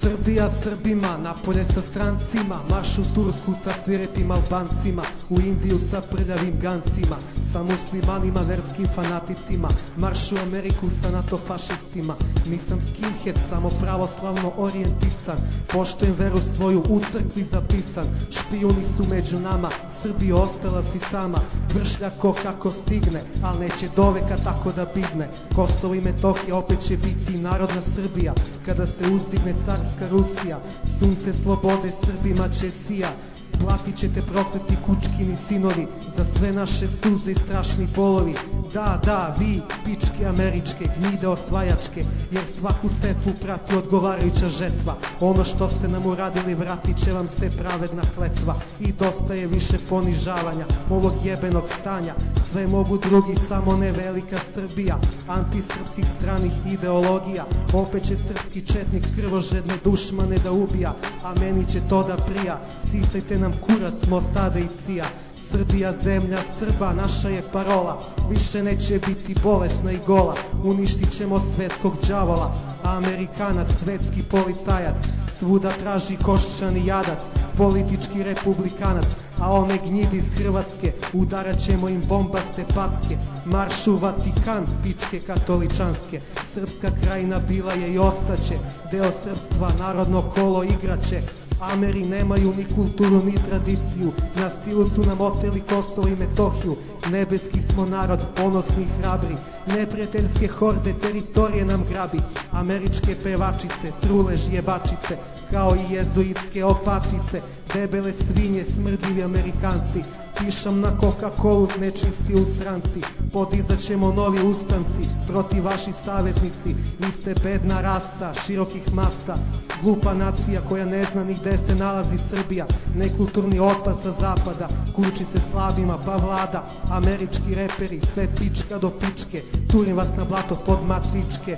Srbija Srbima, napolje sa strancima, marš u Tursku sa svirepim Albancima, u Indiju sa prljavim gancima, sa muslimanima, verskim fanaticima, marš u Ameriku sa NATO fašistima. Nisam skinhead, samo pravoslavno orijentisan, poštujem veru svoju, u crkvi zapisan. Špijuni su među nama, Srbija ostala si sama, vršlja ko kako stigne, al neće doveka tako da bigne. Kosovo i Metohija opet će biti narodna Srbija, kada se uzdigne carska Rusija, sunce slobode Srbima će sija. Platit ćete prokleti kučkini sinovi za sve naše suze i strašni bolovi. Da, vi, pičke američke, gnjide osvajačke, jer svaku setvu prati odgovarajuća žetva. Ono što ste nam uradili vratit će vam se pravedna kletva. I dosta je više ponižavanja ovog jebenog stanja. Sve mogu drugi, samo ne velika Srbija. Antisrpskih stranih ideologija, opet će srpski četnik krvožedne dušmane da ubija, a meni će to da prija. Sisajte nam kurac Mostada i Cija. Srbija, zemlja Srba, naša je parola, više neće biti bolesna i gola. Uništit ćemo svetskog đavola, a Amerikanac, svetski policajac, svuda traži koščani jadac, politički republikanac, a one gnjidi iz Hrvatske udarat ćemo im bombaste packe. Marš u Vatikan, pičke katoličanske, srpska krajina bila je i ostaće, deo srpstva, narodno kolo igraće. Ameri nemaju ni kulturu ni tradiciju, na silu su nam oteli Kosovo i Metohiju. Nebeski smo narod, ponosni i hrabri, neprijateljske horde teritorije nam grabi. Američke pevačice, trule žjebačice, kao i jezuitske opatice, debele svinje, smrdljivi Amerikanci. Pišam na Coca-Colu, nečisti usranci, podizat ćemo novi ustanci, protiv vaši saveznici. Vi ste bedna rasa, širokih masa, glupa nacija koja ne zna ni gde se nalazi Srbija, nekulturni otpad sa zapada, kući se slabima pa vlada. Američki reperi, sve pička do pičke, turim vas na blato pod matičke.